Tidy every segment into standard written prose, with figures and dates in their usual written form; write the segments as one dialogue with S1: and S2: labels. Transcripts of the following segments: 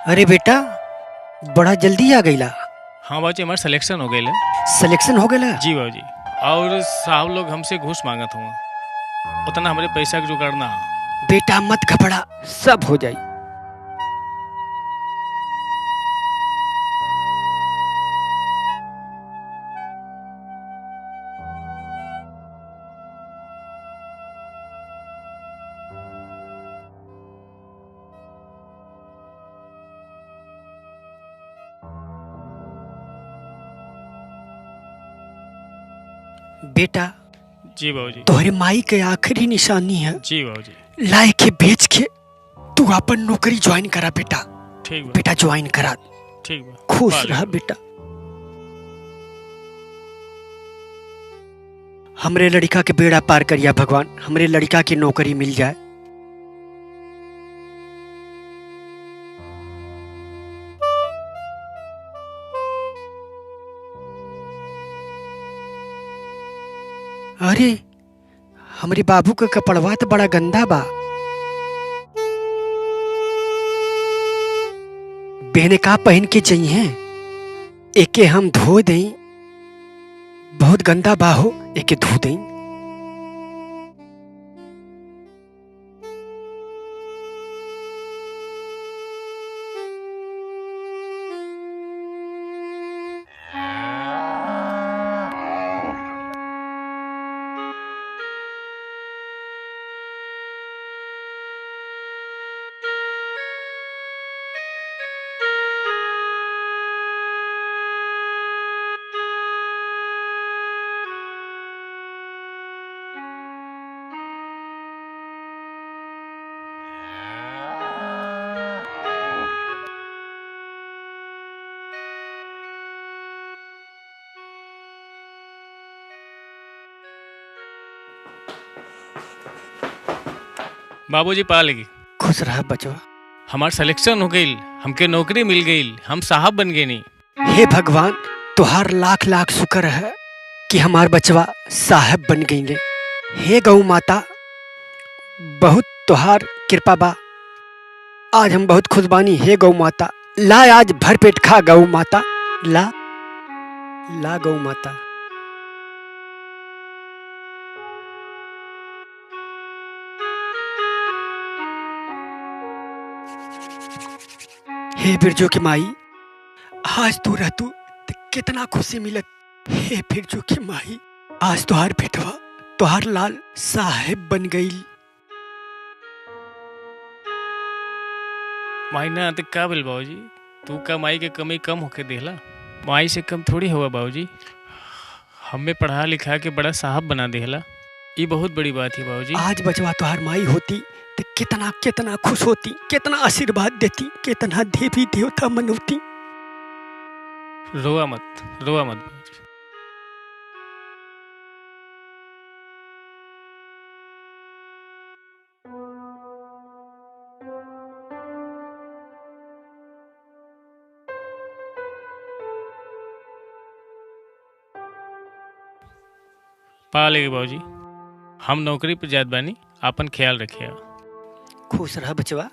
S1: अरे बेटा, बड़ा जल्दी आ गईला।
S2: हाँ बाबूजी, हमार सिलेक्शन हो गई।
S1: सिलेक्शन हो गया?
S2: जी बाबूजी। और साहब लोग हमसे घूस मांगत हुआ, उतना हमारे पैसा के जुगाड़ना।
S1: बेटा मत घबरा, सब हो जाई। बेटा,
S2: जी बाबूजी।
S1: तोहरे माई के आखिरी निशानी है।
S2: जी बाबूजी।
S1: लाए के बेच के तू अपन नौकरी ज्वाइन करा बेटा।
S2: ठीक बा।
S1: बेटा ज्वाइन करा।
S2: ठीक बा।
S1: खुश रह बेटा। हमरे लड़का के बेड़ा पार करिया भगवान, हमरे लड़का की नौकरी मिल जाए। अरे हमरे बाबू का कपड़वा तो बड़ा गंदा बा। बहने का पहन के चाहिए, एके हम धो दें। बहुत गंदा बा हो, एके धो दें।
S2: बाबूजी पा लेगी।
S1: खुश रह बचवा।
S2: हमार सिलेक्शन हो गई, हमके नौकरी मिल गई, हम साहब बन गए। नहीं
S1: हे भगवान, तुहार लाख लाख शुक्र है कि हमार बचवा साहब बन गई। हे गौ माता, बहुत तुहार कृपा बा। आज हम बहुत खुश बानी। हे गौ माता, ला आज भर पेट खा गौ माता। ला ला गौ माता। हे बिरजू की माई, आज तू रहतू तो कितना खुशी मिलत। हे बिरजू की माई, आज तुहार बेटवा, तुहार लाल साहेब बन गई।
S2: माई ना तो का बोल बाबूजी, तू का माई के कमी कम होके देला? माई से कम थोड़ी हुआ बाबूजी। हमें पढ़ा लिखा के बड़ा साहब बना देला, ये बहुत बड़ी बात है बाबूजी।
S1: आज बचवा तुहार माई होती तो कितना कितना खुश होती, कितना आशीर्वाद देती, कितना देवी देवता मनौती।
S2: रोआ मत, रोआ मत बाबूजी। पा लेगी बाबूजी, हम नौकरी पर जात बानी, आपन ख्याल रखिए।
S1: खुश रह बचवा,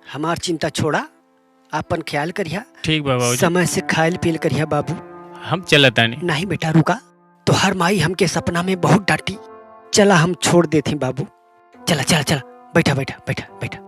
S1: हमार चिंता छोड़ा, आपन ख्याल करिया।
S2: ठीक बा बाबूजी।
S1: समय से खायल पियल करिया बाबू।
S2: हम चलता नहीं।
S1: नहीं बेटा रुका, तो हर माई हमके सपना में बहुत डांटी। चला हम छोड़ देते बाबू। चला चला चला, बैठा बैठा बैठा बैठा।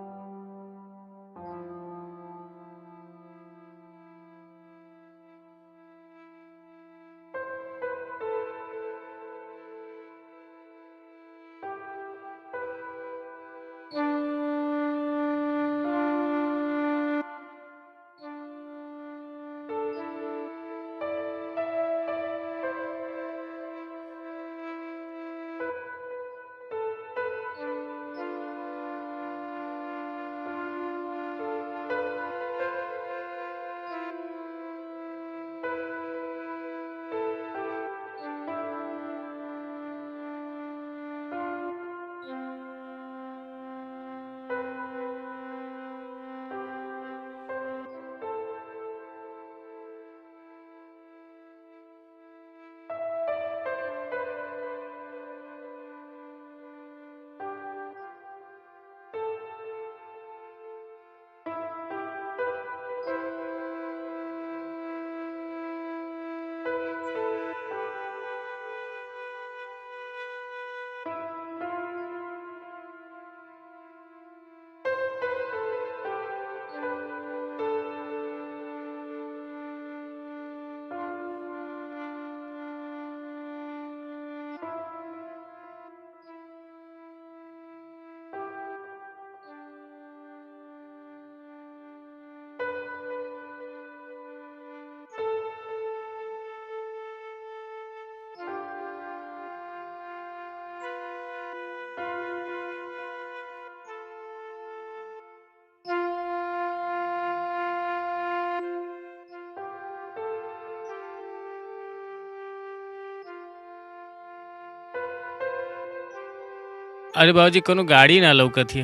S2: अरे बाबूजी कोनो गाड़ी ना लौकत है।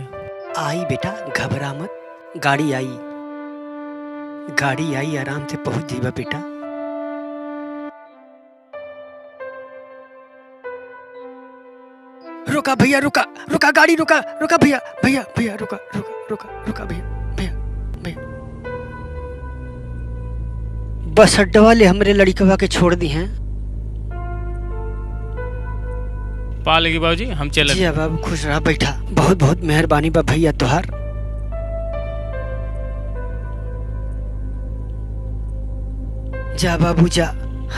S1: आई बेटा, घबरा मत, गाड़ी आई, गाड़ी आई, आराम से पहुंच जीवा बेटा। रुका भैया, रुका रुका, गाड़ी रुका, रुका भैया, भैया भैया, रुका रुका रुका रुका भैया, भैया भैया। बस अड्डा वाले हमरे लड़कवा के छोड़ दी हैं।
S2: पा लगी बाबूजी, हम चल।
S1: जी बाबू, खुश रहा, बैठा। बहुत बहुत मेहरबानी बा भैया तोहार। जा बाबू जा,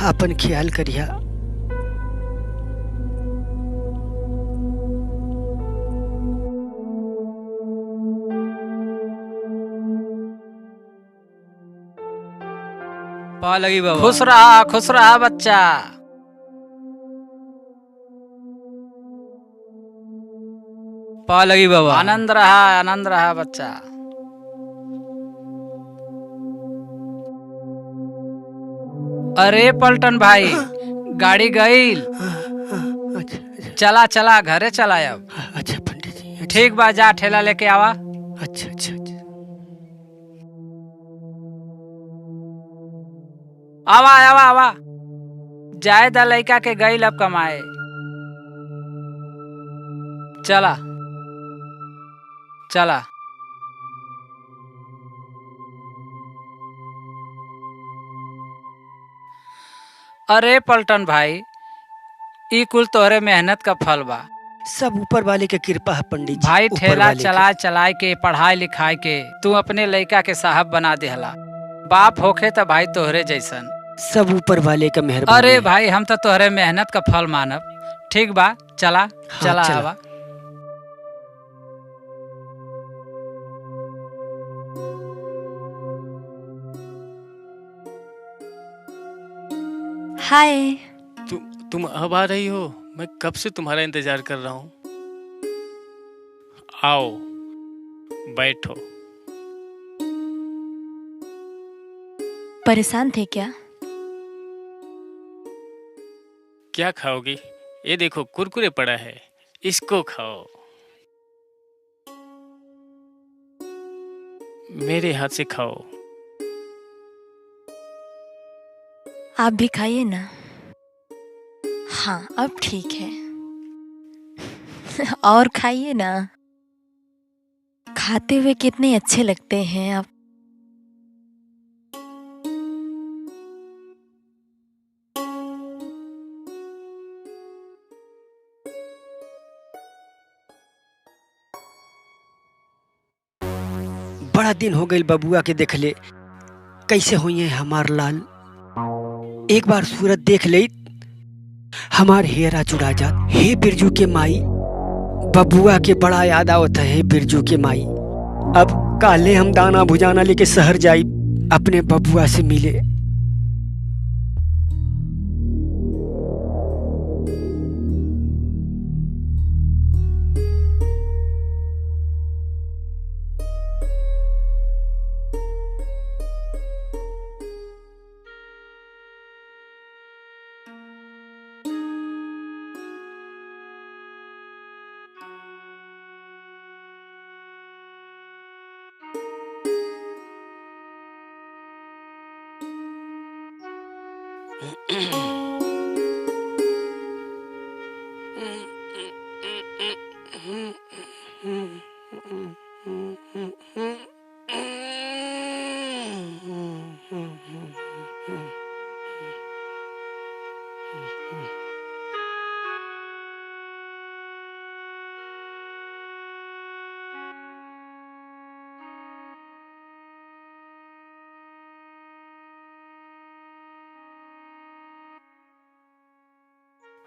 S1: अपन ख्याल करिया।
S3: पा लगी बाबा। खुश रहा बच्चा। पा लगी बाबा। आनंद रहा बच्चा। अरे पलटन भाई, गाड़ी गई।
S1: अच्छा
S3: चला घरे चला अब।
S1: अच्छा पंडित जी, अच्छा,
S3: ठीक बा, जा ठेला लेके आवा।
S1: अच्छा अच्छा अच्छा।
S3: आवा जाए दा लइका के गई अब कमाए। चला। अरे पलटन भाई, ई कुल तोहरे मेहनत का फल बा।
S1: सब ऊपर वाले के कृपा है पंडित जी।
S3: भाई
S1: ऊपर
S3: ठेला
S1: वाले
S3: चलाए के पढ़ाई लिखाई के तू अपने लइका के साहब बना देहला। बाप होखे तो भाई तोहरे जैसन।
S1: सब ऊपर वाले का मेहरबानी
S3: अरे
S1: है।
S3: भाई, हम तो तोहरे मेहनत का फल मानब। ठीक बा, चला
S1: चला।
S3: आवा।
S4: हाय।
S2: तुम अब आ रही हो? मैं कब से तुम्हारा इंतजार कर रहा हूँ। आओ बैठो।
S4: परेशान थे क्या?
S2: क्या खाओगी? ये देखो कुरकुरे पड़ा है, इसको खाओ। मेरे हाथ से खाओ।
S4: आप भी खाइए ना। हाँ, अब ठीक है। और खाइए ना। खाते हुए कितने अच्छे लगते हैं आप।
S1: बड़ा दिन हो गई बबुआ के देखले। कैसे हुई है हमार लाल? एक बार सूरत देख ले, हमार हेरा जुड़ा जात। हे बिरजू के माई, बबुआ के बड़ा याद आवत है बिरजू के माई। अब काले हम दाना भुजाना लेके शहर जाई अपने बबुआ से मिले।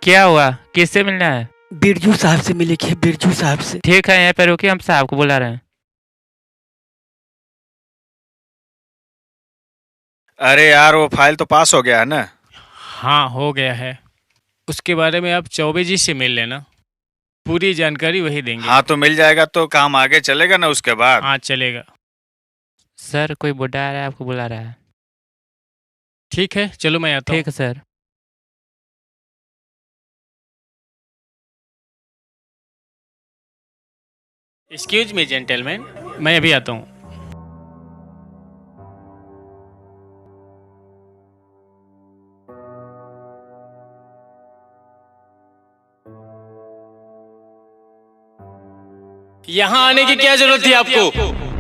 S5: क्या हुआ? किससे मिलना है?
S1: बिरजू साहब से मिले के, बिरजू साहब से।
S5: ठीक है, यहाँ पे रुकिए, हम साहब को बुला रहे हैं।
S6: अरे यार, वो फाइल तो पास हो गया है ना?
S2: हाँ हो गया है। उसके बारे में आप चौबे जी से मिल लेना, पूरी जानकारी वही देंगे।
S6: हाँ तो मिल जाएगा तो काम आगे चलेगा ना उसके बाद।
S2: हाँ चलेगा।
S5: सर, कोई बुढ़ा आ रहा है, आपको बुला रहा है।
S2: ठीक है, चलो मैं आता हूँ।
S5: ठीक है सर।
S2: एक्सक्यूज मी जेंटलमैन, मैं अभी आता हूँ। यहाँ आने की क्या जरूरत थी आपको?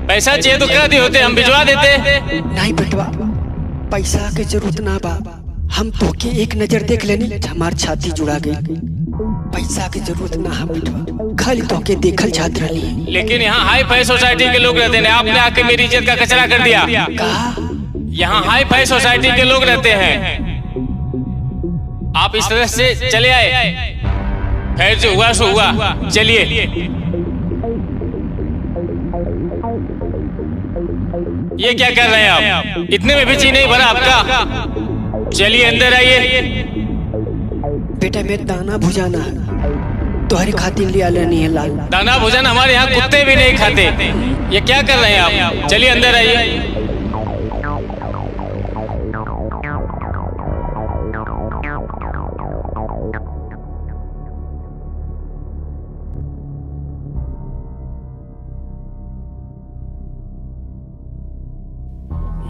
S2: पैसा चाहिए तो कह दिए होते, हम भिजवा देते।
S1: नहीं बेटवा, पैसा के जरूरत ना बा। हम तोके एक नजर देख लेनी, हमार छाती जुड़ा गई। पैसा की जरूरत ना है बेटवा, खाली तोके देखल चाहत रही।
S2: लेकिन यहाँ हाई फाई सोसाइटी के लोग रहते हैं, आपने आके मेरी इज्जत का कचरा कर दिया।
S1: कहा?
S2: यहाँ हाई फाई सोसाइटी के लोग रहते हैं, आप इस तरह से चले आए। खैर जो हुआ सो हुआ, चलिए। ये क्या कर रहे हैं आप? इतने में भी ची नहीं भरा आपका? चलिए अंदर आइए।
S1: बेटा मैं दाना भुजाना है, तुम्हारी खातिर लिया लेनी है लाल।
S2: दाना भोजन हमारे यहाँ कुत्ते भी नहीं खाते। ये क्या कर रहे हैं आप? चलिए अंदर आइए।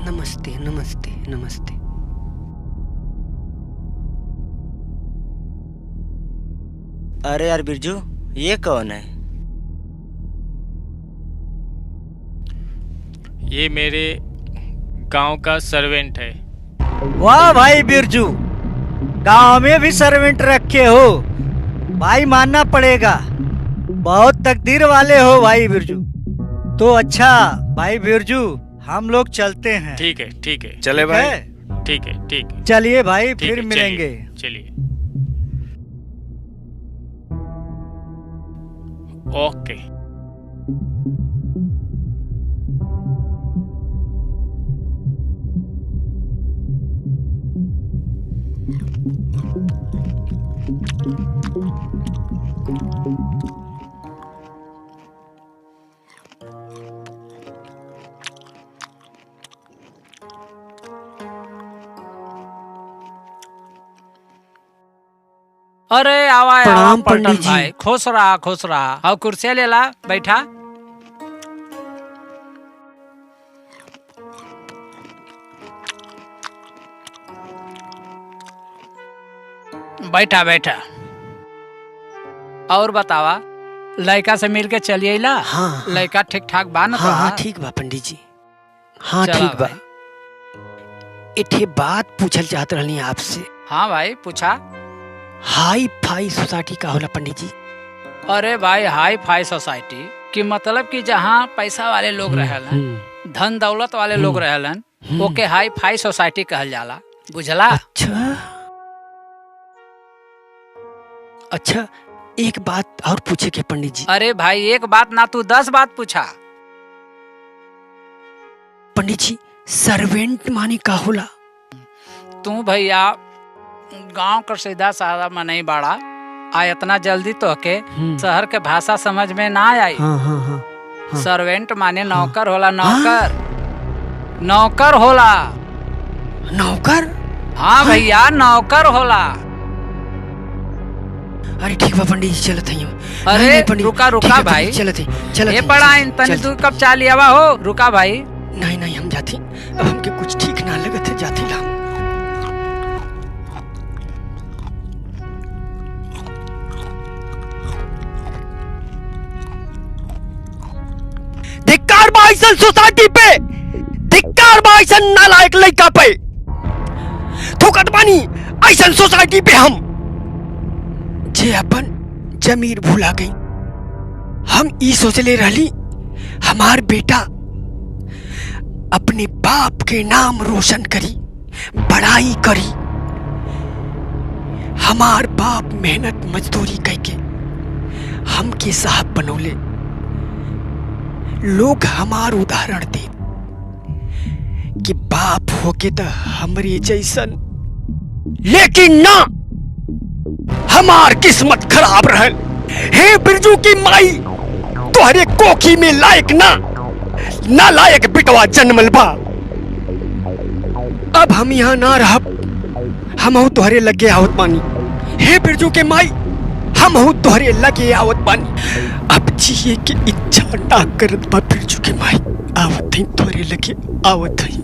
S1: नमस्ते नमस्ते नमस्ते।
S7: अरे यार बिरजू, ये कौन है?
S2: ये मेरे गांव का सर्वेंट है।
S7: वाह भाई बिरजू, गांव में भी सर्वेंट रखे हो भाई, मानना पड़ेगा। बहुत तकदीर वाले हो भाई बिरजू। तो अच्छा भाई बिरजू, हम लोग चलते हैं।
S2: ठीक है ठीक है,
S6: चले भाई।
S2: ठीक है ठीक है,
S7: चलिए भाई,
S2: ठीक
S7: फिर
S2: है,
S7: मिलेंगे।
S2: चलिए। ओके।
S3: अरे आवा आवा
S1: प्रणाम
S3: पलटन
S1: पंडित जी।
S3: भाई, खुश रहा खुश रहा। और कुर्सी ले ला, बैठा। बैठा बैठा। और बतावा, लड़का से मिल के चलिए ला।
S1: हाँ,
S3: लड़का ठीक ठाक बा न?
S1: हाँ हाँ ठीक बा पंडित जी, हाँ
S3: चला
S1: ठीक बा।
S3: भाई।
S1: इठे बात पूछल चाहत रहनी आपसे।
S3: हाँ भाई पूछा।
S1: हाई फाई सोसाइटी का होला पंडित जी?
S3: अरे भाई, हाई फाई सोसाइटी की मतलब कि जहाँ पैसा वाले लोग रहेलन, धन दौलत वाले लोग रहेलन, ओके हाई फाई सोसाइटी कहल जाला। बुझला?
S1: अच्छा अच्छा, एक बात और पूछे के पंडित जी।
S3: अरे भाई, एक बात ना तू 10 बात पूछा।
S1: पंडित जी, सर्वेंट माने का होला?
S3: तू भैया गांव का सीधा साधा में नहीं बाड़ा आ, इतना जल्दी तो के शहर के भाषा समझ में ना आई।
S1: हाँ हाँ हाँ।
S3: सर्वेंट माने नौकर होला, नौकर। नौकर होला।
S1: नौकर?
S3: हाँ भैया, नौकर होला।
S1: अरे ठीक बा पंडित जी, चलत हई।
S3: अरे रुका रुका भाई,
S1: चलत हई चलत।
S3: ये पड़ा इन तनी दूर कब चाली आवा हो। रुका भाई।
S1: नहीं नहीं, हम जाते, अब हमके कुछ ठीक ना लगत है, जाते ला। धिक्कार बा ऐसन सोसाइटी पे, धिक्कार बा ऐसन नालायक लड़का पे। थोकत बानी ऐसन सोसाइटी पे हम, जे अपन जमीर भूला गई। हम ई सोचले रहली हमार बेटा अपने बाप के नाम रोशन करी, बड़ाई करी। हमार बाप मेहनत मजदूरी करके हमके साहब बनौले। लोग हमार उदाहरण दे कि बाप होके तो हमरे जैसन, लेकिन ना, हमार किस्मत खराब रहल। हे बिरजू की माई, तोहरे कोखी में लायक ना लायक बिटवा जन्मल बा। अब हम यहाँ ना रहब, हम तोहरे लगे आवत बानी। हे बिरजू के माई, हम हूँ तोहरे लगे आवत बानी। अब जिए के इच्छा ना करत बा बिरजू के माई। आवत हई तोहरे लगे आवत हई।